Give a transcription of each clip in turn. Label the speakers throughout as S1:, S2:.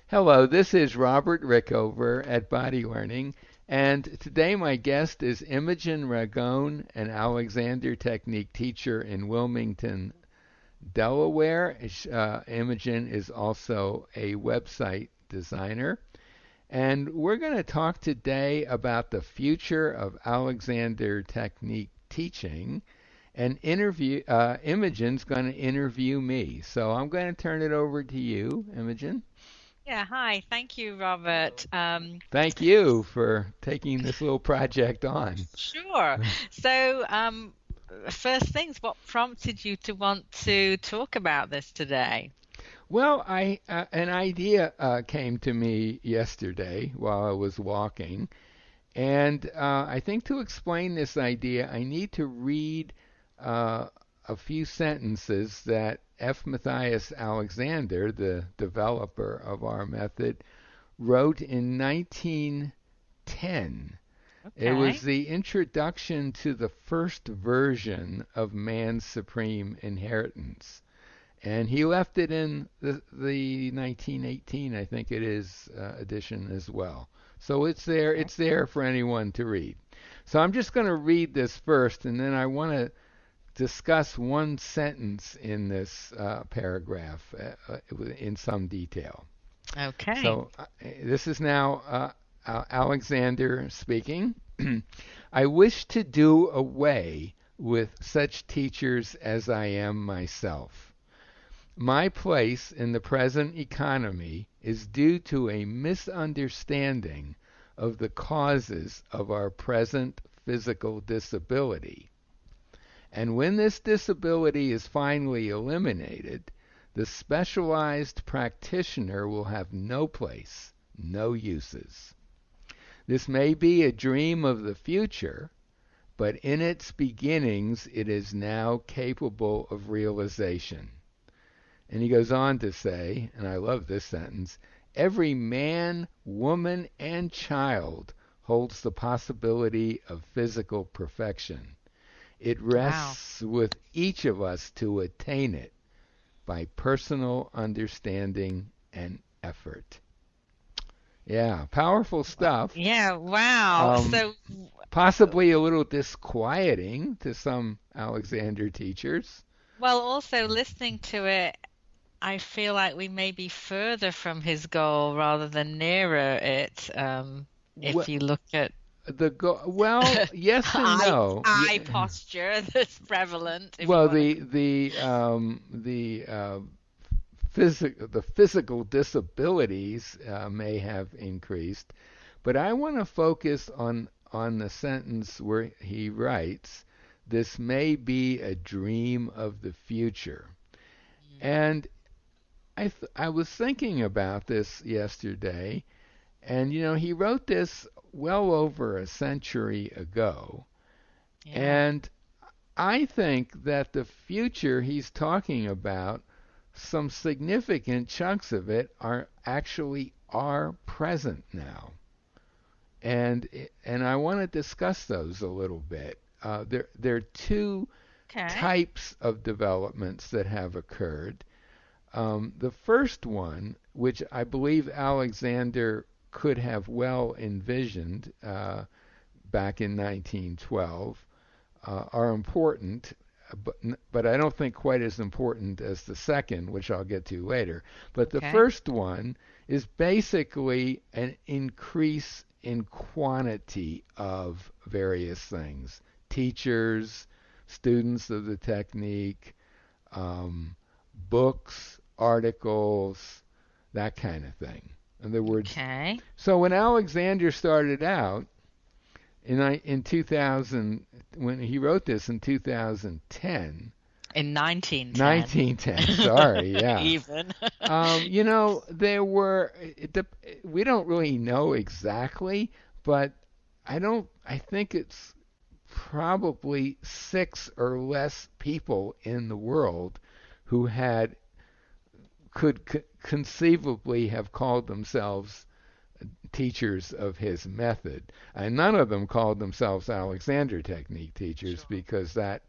S1: Hello, this is Robert Rickover at Body Learning, and today my guest is Imogen Ragone, an Alexander Technique teacher in Wilmington, Delaware. Imogen is also a website designer, and we're going to talk today about the future of Alexander Technique teaching. And Imogen's going to interview me, so I'm going to turn it over to you, Imogen.
S2: Yeah, hi. Thank you, Robert.
S1: Thank you for taking this little project on.
S2: Sure. So, first things, what prompted you to want to talk about this today?
S1: Well, I an idea came to me yesterday while I was walking, and I think to explain this idea, I need to read uh, a few sentences that F. Matthias Alexander, the developer of our method, wrote in 1910. It was
S2: Okay.
S1: the introduction to the first version of man's supreme inheritance. And he left it in the 1918, I think it is, edition as well. So
S2: Okay.
S1: it's there for anyone to read. So I'm just going to read this first, and then I want to discuss one sentence in this paragraph in some detail.
S2: Okay.
S1: So this is now Alexander speaking. I wish to do away with such teachers as I am myself. My place in the present economy is due to a misunderstanding of the causes of our present physical disability. And when this disability is finally eliminated, the specialized practitioner will have no place, no uses. This may be a dream of the future, but in its beginnings it is now capable of realization. And he goes on to say, and I love this sentence, every man, woman, and child holds the possibility of physical perfection. It
S2: Wow.
S1: rests with each of us to attain it by personal understanding and effort. Yeah, powerful stuff.
S2: Yeah, wow.
S1: Um,
S2: So,
S1: Possibly a little disquieting to some Alexander teachers.
S2: well, also listening to it, I feel like we may be further from his goal rather than nearer it. If
S1: Well,
S2: you look at
S1: well, yes and
S2: eye
S1: no.
S2: eye posture that's prevalent, if you
S1: Well,
S2: want to.
S1: the physical disabilities may have increased, but I want to focus on the sentence where he writes, "This may be a dream of the future." And I was thinking about this yesterday, and he wrote this well over a century ago,
S2: Yeah.
S1: and I think that the future he's talking about, some significant chunks of it are actually are present now, and I want to discuss those a little bit. There are two
S2: Okay.
S1: types of developments that have occurred. The first one, which I believe Alexander could have well envisioned back in 1912, are important, but I don't think quite as important as the second, which I'll get to later. But the
S2: Okay.
S1: first one is basically an increase in quantity of various things: teachers, students of the technique, um, books, articles, that kind of thing. In other words,
S2: Okay.
S1: so when Alexander started out, in 2000, when he wrote this in 2010,
S2: In 1910.
S1: 1910, sorry, yeah.
S2: Even.
S1: There were, we don't really know exactly, but I think it's probably six or less people in the world who could conceivably have called themselves teachers of his method. And none of them called themselves Alexander Technique teachers
S2: Sure.
S1: because that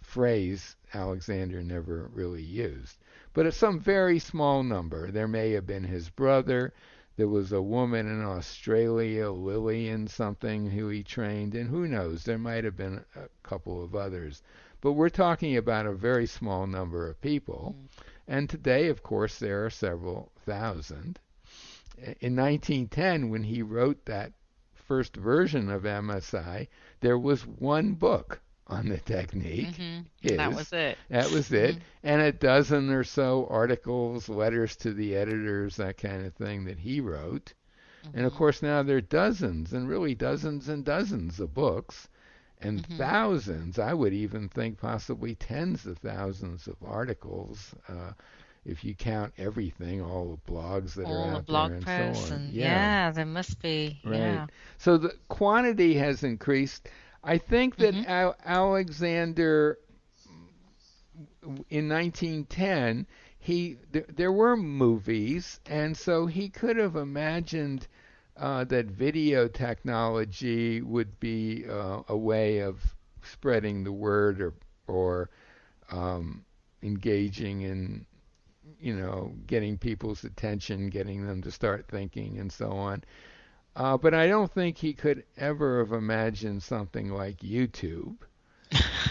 S1: phrase Alexander never really used. but it's some very small number. There may have been his brother. There was a woman in Australia, Lillian something, who he trained, and who knows, there might have been a couple of others. But we're talking about a very small number of people. And today, of course, there are several thousand. In 1910, when he wrote that first version of MSI, there was one book on the technique.
S2: That was it.
S1: That was it. And a dozen or so articles, letters to the editors, that kind of thing that he wrote. And of course now there are dozens and really dozens and dozens of books and thousands, I would even think possibly tens of thousands of articles, if you count everything, all the blogs that are
S2: All the
S1: out
S2: blog
S1: there and
S2: posts
S1: so on.
S2: and yeah, there must be.
S1: Right.
S2: Yeah.
S1: So the quantity has increased. I think that Alexander in 1910, there were movies, and so he could have imagined that video technology would be a way of spreading the word or engaging in, getting people's attention, getting them to start thinking, and so on. But I don't think he could ever have imagined something like YouTube.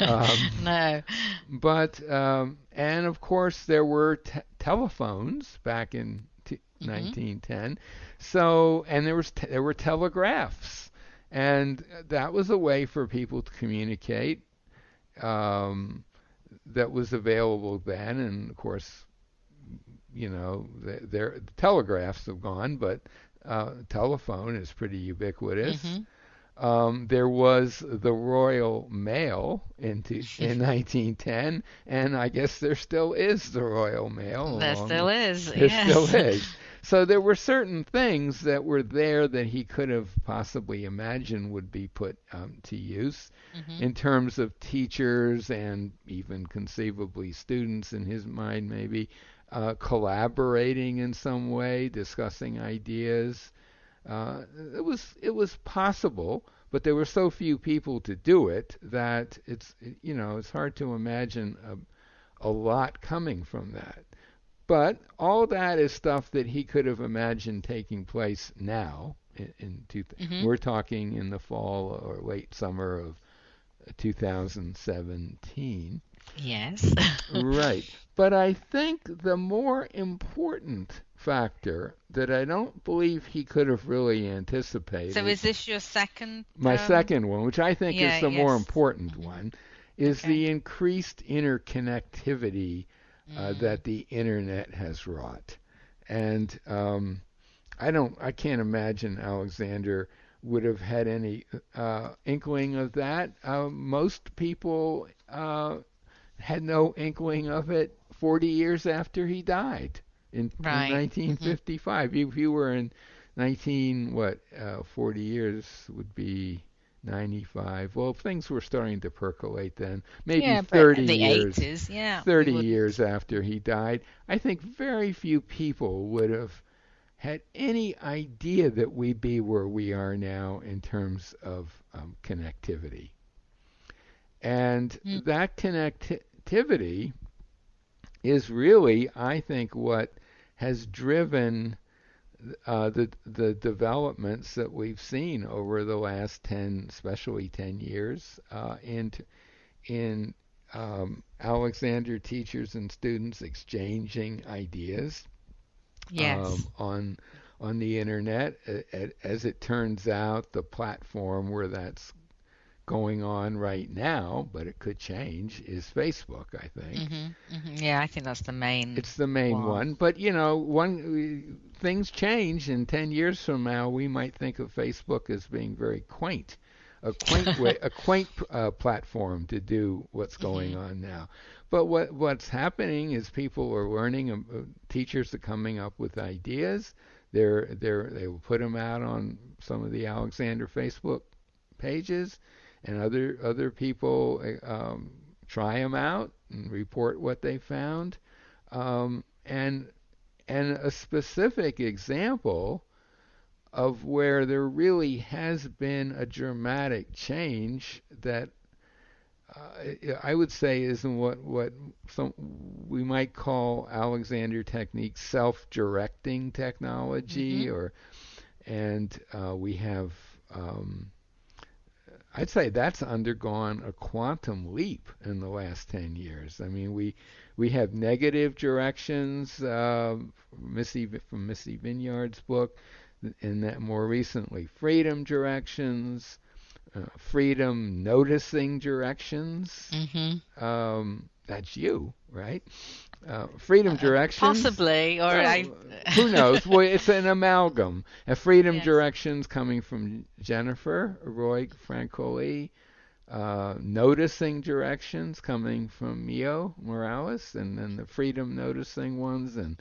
S2: No.
S1: But and of course there were telephones back in 1910. So and there were telegraphs, and that was a way for people to communicate. That was available then, and of course, the telegraphs have gone, but telephone is pretty ubiquitous. There was the Royal Mail in 1910, and I guess there still is the Royal Mail.
S2: There still is.
S1: There
S2: Yes.
S1: still is. So there were certain things that were there that he could have possibly imagined would be put to use in terms of teachers and even conceivably students in his mind, maybe collaborating in some way, discussing ideas. It was possible, but there were so few people to do it that it's hard to imagine a lot coming from that. But all that is stuff that he could have imagined taking place now. We're talking in the fall or late summer of 2017.
S2: Yes.
S1: Right. But I think the more important factor that I don't believe he could have really anticipated.
S2: So is this your second?
S1: My second one, which I think is the more important one, is the increased interconnectivity that the internet has wrought. And I can't imagine Alexander would have had any inkling of that. Most people had no inkling of it 40 years after he died in 1955. If you were in 40 years would be 95. Well, things were starting to percolate then. Maybe 30
S2: the
S1: years.
S2: 80s, yeah.
S1: 30 years after he died. I think very few people would have had any idea that we'd be where we are now in terms of connectivity. And that connectivity is really, I think, what has driven the developments that we've seen over the last 10, especially 10 years, in Alexander teachers and students exchanging ideas on the internet. As it turns out, the platform where that's going on right now, but it could change, is Facebook, I think.
S2: Yeah, I think that's the main.
S1: It's the main one. But things change, and 10 years from now, we might think of Facebook as being very quaint, a quaint platform to do what's going on now. But what's happening is people are learning. Teachers are coming up with ideas. They will put them out on some of the Alexander Facebook pages, and other people try them out and report what they found. And a specific example of where there really has been a dramatic change that I would say is what some we might call Alexander technique self-directing technology,
S2: Hmm.
S1: or and we have um, I'd say that's undergone a quantum leap in the last 10 years. I mean, we have negative directions, from Missy Vinyard's book, and that more recently, freedom directions, freedom noticing directions.
S2: Hmm.
S1: That's you, right? Freedom directions.
S2: Possibly, or I.
S1: Well, who knows? Well, it's an amalgam. Freedom
S2: Yes.
S1: directions coming from Jennifer Roy Francoli. Noticing directions coming from Mio Morales, and then the freedom noticing ones, and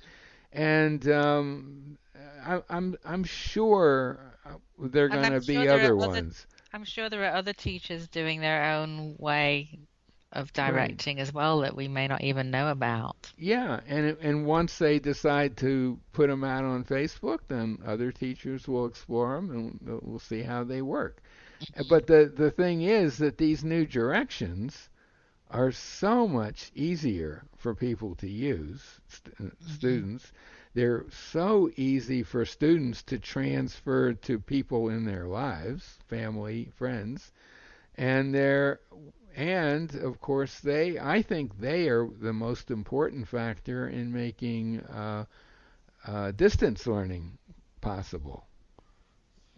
S1: I'm sure there are
S2: And
S1: going
S2: I'm
S1: to
S2: sure
S1: be
S2: there
S1: other
S2: are other.
S1: ones.
S2: I'm sure there are other teachers doing their own way of
S1: Right.
S2: directing as well that we may not even know about.
S1: Yeah, and once they decide to put them out on Facebook, then other teachers will explore them and we'll see how they work. But the thing is that these new directions are so much easier for people to use,
S2: Hmm.
S1: students. They're so easy for students to transfer to people in their lives, family, friends, and they're and of course I think they are the most important factor in making distance learning possible.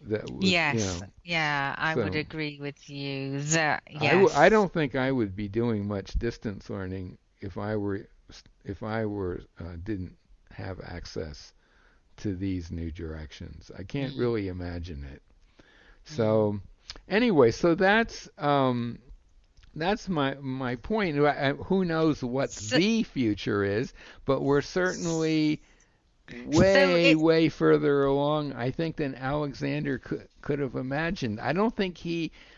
S1: That was,
S2: Yes, yeah, I would
S1: so
S2: agree with you. That
S1: I
S2: yes.
S1: don't think I would be doing much distance learning if I were didn't have access to these new directions. I can't
S2: Mm,
S1: really imagine it.
S2: mm.
S1: So anyway, so that's my point. Who knows what
S2: So,
S1: the future is, but we're certainly
S2: so
S1: way,
S2: it.
S1: way further along, I think, than Alexander could have imagined. I don't think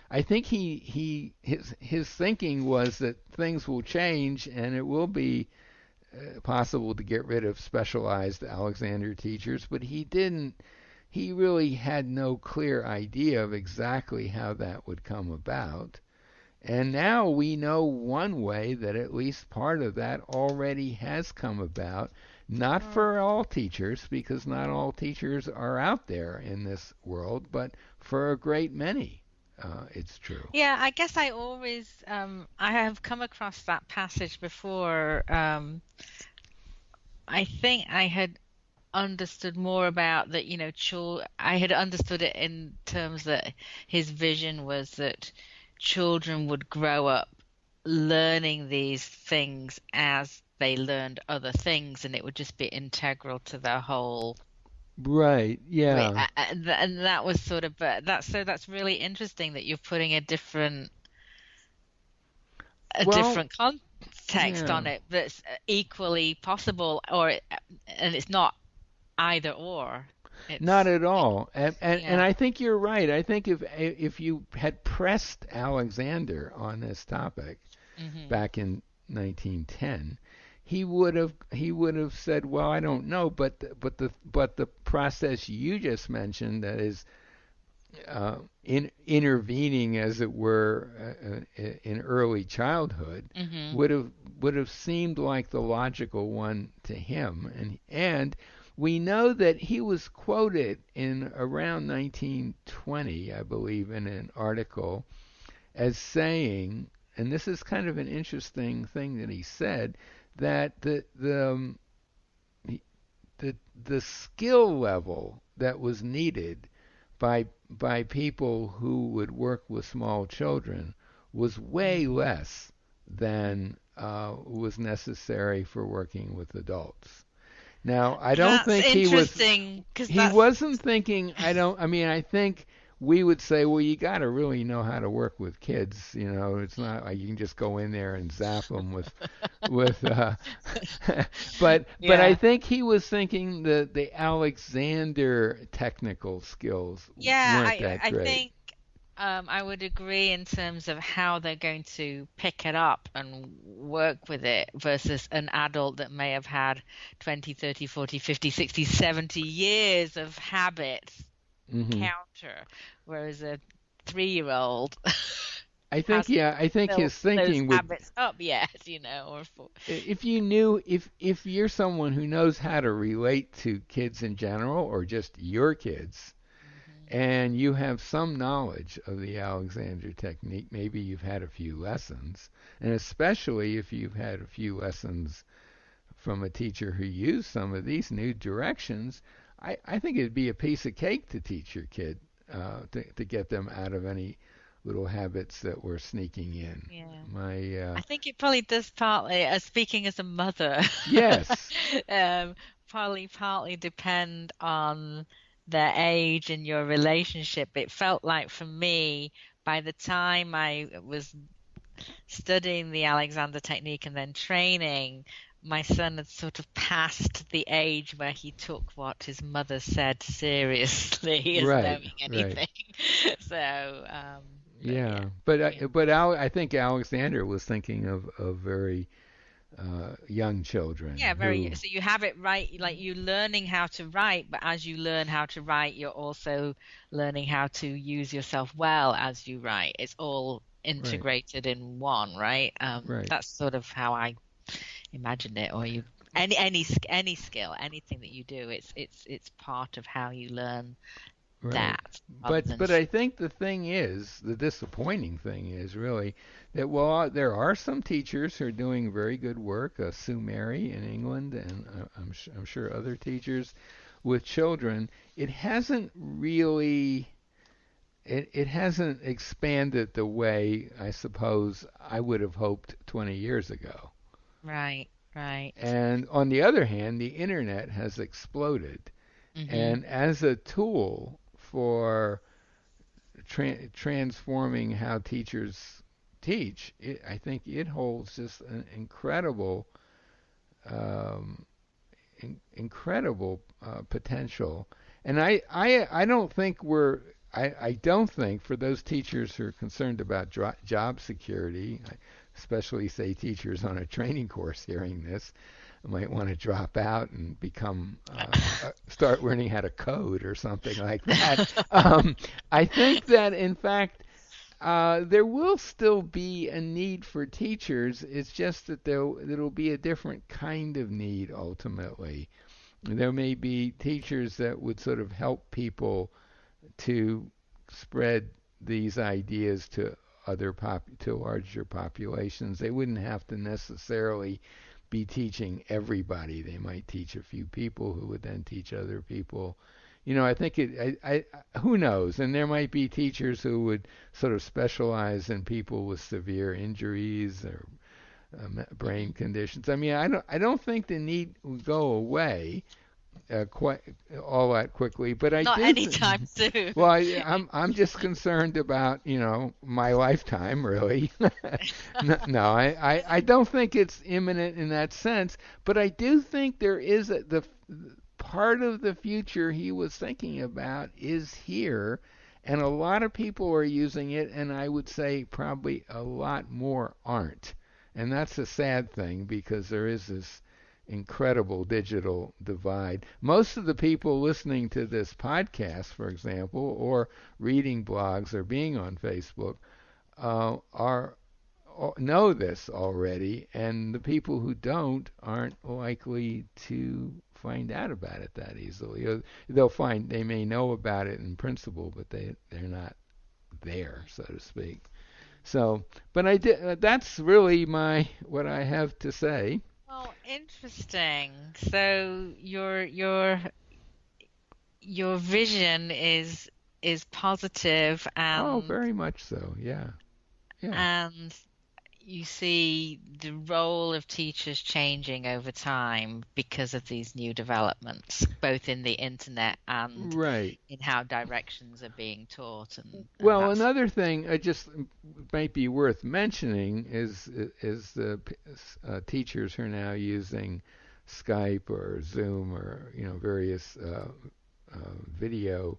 S1: I think his thinking was that things will change and it will be possible to get rid of specialized Alexander teachers, but he really had no clear idea of exactly how that would come about. And now we know one way that at least part of that already has come about. Not
S2: Mm.
S1: for all teachers, because not all teachers are out there in this world, but for a great many, it's true.
S2: Yeah, I guess I always I have come across that passage before. I think I had understood more about that, I had understood it in terms that his vision was that children would grow up learning these things as they learned other things, and it would just be integral to their whole.
S1: Right, yeah.
S2: And that was sort of, but that's really interesting that you're putting a
S1: Well,
S2: different context
S1: yeah.
S2: on it that's equally possible, and it's not either or.
S1: Not
S2: It's
S1: at all. And
S2: yeah.
S1: I think you're right. I think if you had pressed Alexander on this topic
S2: Hmm.
S1: back in 1910, he would have said, "Well, I don't know, but the process you just mentioned, that is intervening, as it were, in early childhood,
S2: Hmm.
S1: would have seemed like the logical one to him." And we know that he was quoted in around 1920, I believe, in an article as saying, and this is kind of an interesting thing that he said, that the the skill level that was needed by people who would work with small children was way
S2: Hmm.
S1: less than was necessary for working with adults. Now, I don't
S2: That's
S1: think
S2: interesting because
S1: he
S2: that's
S1: wasn't thinking, I mean, I think we would say, well, you got to really know how to work with kids. It's not like you can just go in there and zap them with but I
S2: yeah.
S1: think he was thinking the Alexander technical skills
S2: Yeah,
S1: weren't
S2: I
S1: that
S2: I
S1: great.
S2: think I would agree in terms of how they're going to pick it up and work with it versus an adult that may have had 20, 30, 40, 50, 60, 70 years of habit
S1: Hmm.
S2: counter, whereas a 3-year-old
S1: I think,
S2: hasn't
S1: yeah, I think
S2: built
S1: his
S2: those
S1: thinking would,
S2: habits up yet, or for,
S1: if you knew, if you're someone who knows how to relate to kids in general or just your kids,
S2: Mhm.
S1: and you have some knowledge of the Alexander technique, maybe you've had a few lessons, and especially if you've had a few lessons from a teacher who used some of these new directions, I think it'd be a piece of cake to teach your kid to get them out of any little habits that were sneaking in.
S2: Yeah.
S1: My
S2: I think it probably does partly, speaking as a mother,
S1: yes,
S2: um, partly depend on their age and your relationship. It felt like for me, by the time I was studying the Alexander technique and then training, my son had sort of passed the age where he took what his mother said seriously as
S1: right,
S2: knowing
S1: right.
S2: anything. So, but yeah,
S1: Yeah,
S2: yeah.
S1: but I think Alexander was thinking of very young children
S2: Yeah, very.
S1: who,
S2: So you have it right, like you learning how to write, but as you learn how to write, you're also learning how to use yourself well as you write. It's all
S1: right,
S2: integrated in one, right?
S1: right,
S2: That's sort of how I imagined it. Or you, any skill, anything that you do, it's part of how you learn
S1: right.
S2: that, rather than
S1: But I think the thing is, the disappointing thing is really that while there are some teachers who are doing very good work, Sue Mary in England, and I'm sure other teachers with children, it hasn't really it hasn't expanded the way I suppose I would have hoped 20 years ago.
S2: right, right.
S1: And on the other hand, the internet has exploded.
S2: Mhm.
S1: And as a tool for transforming how teachers teach, I think it holds just an um, incredible potential. And I don't think I don't think for those teachers who are concerned about job security, especially say teachers on a training course hearing this, might want to drop out and become start learning how to code or something like that. I think that in fact there will still be a need for teachers. It's just that it'll be a different kind of need ultimately. There may be teachers that would sort of help people to spread these ideas to to larger populations. They wouldn't have to necessarily be teaching everybody. They might teach a few people who would then teach other people. I think who knows? And there might be teachers who would sort of specialize in people with severe injuries or brain
S2: Mhm.
S1: conditions. I mean, I don't think the need would go away quite all that quickly, but I
S2: Not
S1: do think.
S2: anytime soon.
S1: Well, I'm just concerned about my lifetime really. No, I don't think it's imminent in that sense, but I do think there is the part of the future he was thinking about is here, and a lot of people are using it, and I would say probably a lot more aren't, and that's a sad thing because there is this incredible digital divide. Most of the people listening to this podcast, for example, or reading blogs or being on Facebook, are know this already, and the people who don't aren't likely to find out about it that easily. They may know about it in principle, but they're not there, so to speak. So, but I did. That's really my what I have to say.
S2: Well, interesting. So your vision is positive,
S1: Oh,
S2: and
S1: very much so. Yeah, yeah.
S2: and you see the role of teachers changing over time because of these new developments, both in the internet and
S1: Right.
S2: in how directions are being taught, and
S1: Well,
S2: that's
S1: another thing I just might be worth mentioning is the teachers who are now using Skype or Zoom or various video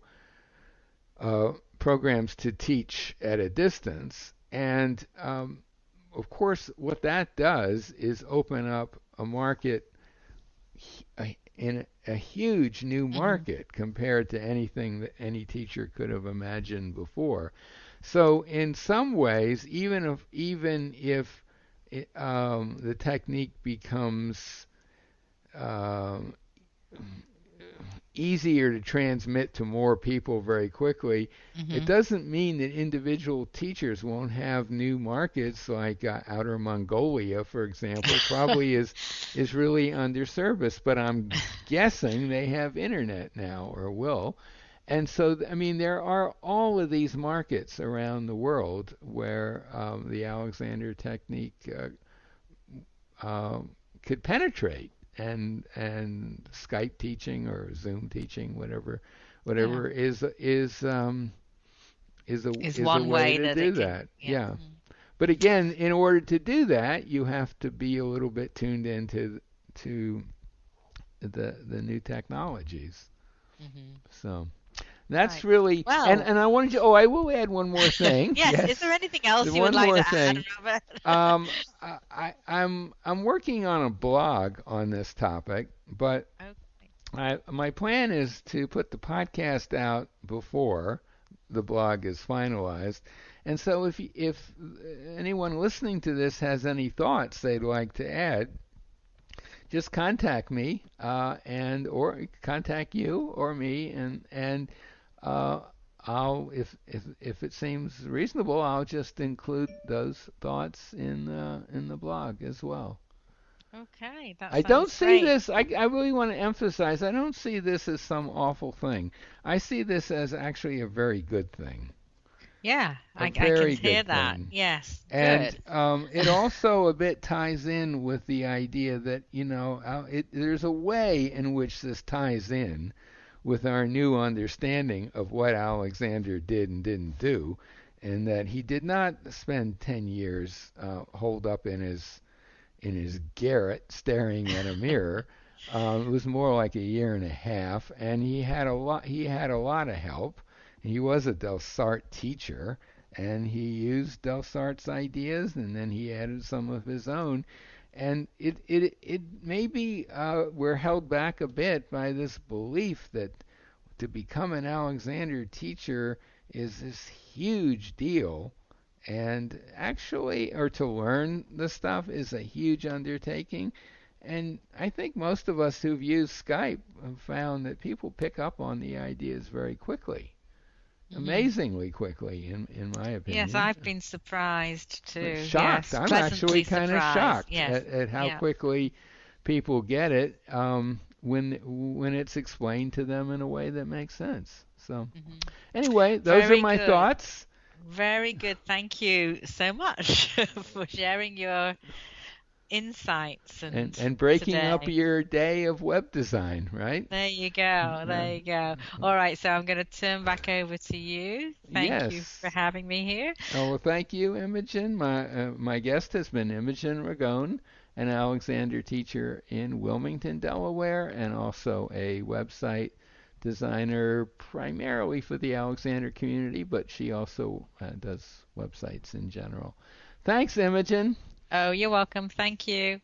S1: programs to teach at a distance, and of course, what that does is open up a market in a huge new
S2: Mhm.
S1: market compared to anything that any teacher could have imagined before. So in some ways, even if the technique becomes um, easier to transmit to more people very quickly, it
S2: Mhm.
S1: doesn't mean that individual teachers won't have new markets like Outer Mongolia, for example, probably is really underserviced, but I'm guessing they have internet now or will. And so, I mean, there are all of these markets around the world where the Alexander technique uh, could penetrate, and Skype teaching or Zoom teaching,
S2: Yeah.
S1: whatever
S2: Is
S1: is a
S2: one
S1: way
S2: way
S1: to
S2: that
S1: do
S2: it can.
S1: that.
S2: Yeah.
S1: Yeah. But again, in order to do that, you have to be a little bit tuned into to the new technologies.
S2: Mhm.
S1: So that's
S2: Right.
S1: really, and
S2: Well,
S1: and I wanted to. Oh, I will add one more thing.
S2: yes. Is there
S1: Yes,
S2: anything else you would
S1: one
S2: like
S1: more
S2: to add,
S1: thing.
S2: Robert?
S1: Um, I'm working on a blog on this topic, but
S2: Okay.
S1: my plan is to put the podcast out before the blog is finalized. And so if anyone listening to this has any thoughts they'd like to add, just contact me, and or contact you or me, and uh, I'll if it seems reasonable, I'll just include those thoughts in the blog as well.
S2: Okay. That
S1: I don't
S2: sounds
S1: see
S2: great.
S1: this. I really want to emphasize. I don't see this as some awful thing. I see this as actually a very good thing.
S2: Yeah.
S1: A
S2: I can
S1: very
S2: hear
S1: good
S2: that.
S1: thing.
S2: Yes.
S1: And
S2: Good.
S1: it also a bit ties in with the idea that, there's a way in which this ties in with our new understanding of what Alexander did and didn't do, and that he did not spend 10 years holed up in his garret staring at a mirror. It was more like a year and a half, and he had a lot. He had a lot of help. He was a Delsart teacher, and he used Delsart's ideas, and then he added some of his own. And it maybe we're held back a bit by this belief that to become an Alexander teacher is this huge deal, and actually, or to learn the stuff is a huge undertaking. And I think most of us who've used Skype have found that people pick up on the ideas very quickly,
S2: Mhm.
S1: amazingly quickly, in my
S2: Yes,
S1: opinion.
S2: I've been surprised too.
S1: Shocked.
S2: Yes,
S1: I'm actually
S2: pleasantly
S1: kind of
S2: surprised.
S1: shocked
S2: Yes.
S1: at how
S2: Yeah.
S1: quickly people get it when it's explained to them in a way that makes sense. So
S2: Mhm.
S1: anyway, those are
S2: Very
S1: my
S2: good.
S1: thoughts.
S2: Very good. Thank you so much for sharing your insights
S1: and
S2: and
S1: and breaking up
S2: today.
S1: your day of web design, right?
S2: There you go.
S1: Uh,
S2: There you go. All right, so I'm going to turn back over to you. Thank you for
S1: yes.
S2: having me here.
S1: Oh, well, thank you, Imogen. My guest has been Imogen Ragone, an Alexander teacher in Wilmington, Delaware, and also a website designer primarily for the Alexander community, but she also does websites in general. Thanks, Imogen.
S2: Oh, you're welcome. Thank you.